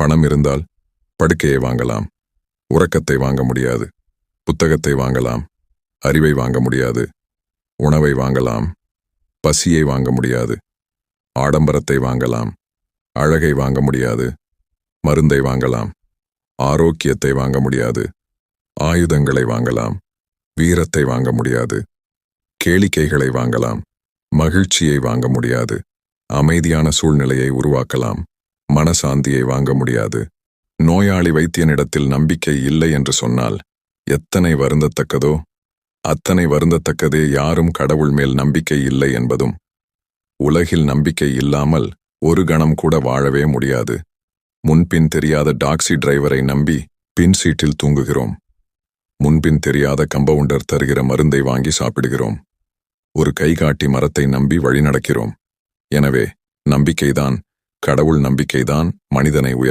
பணம் இருந்தால் படுக்கையை வாங்கலாம், உறக்கத்தை வாங்க முடியாது. புத்தகத்தை வாங்கலாம், அறிவை வாங்க முடியாது. உணவை வாங்கலாம், பசியை வாங்க முடியாது. ஆடம்பரத்தை வாங்கலாம், அழகை வாங்க முடியாது. மருந்தை வாங்கலாம், ஆரோக்கியத்தை வாங்க முடியாது. ஆயுதங்களை வாங்கலாம், வீரத்தை வாங்க முடியாது. கேளிக்கைகளை வாங்கலாம், மகிழ்ச்சியை வாங்க முடியாது. அமைதியான சூழ்நிலையை உருவாக்கலாம், மனசாந்தியை வாங்க முடியாது. நோயாளி வைத்தியனிடத்தில் நம்பிக்கை இல்லை என்று சொன்னால் எத்தனை வருந்தத்தக்கதோ அத்தனை வருந்தத்தக்கதே யாரும் கடவுள் மேல் நம்பிக்கை இல்லை என்பதும். உலகில் நம்பிக்கை இல்லாமல் ஒரு கணம் கூட வாழவே முடியாது. முன்பின் தெரியாத டாக்ஸி டிரைவரை நம்பி பின் சீட்டில் தூங்குகிறோம். முன்பின் தெரியாத கம்பவுண்டர் தருகிற மருந்தை வாங்கி சாப்பிடுகிறோம். ஒரு கைகாட்டி மரத்தை நம்பி வழி நடக்கிறோம். எனவே நம்பிக்கைதான், கடவுள் நம்பிக்கைதான் மனிதனை உயர்த்தும்.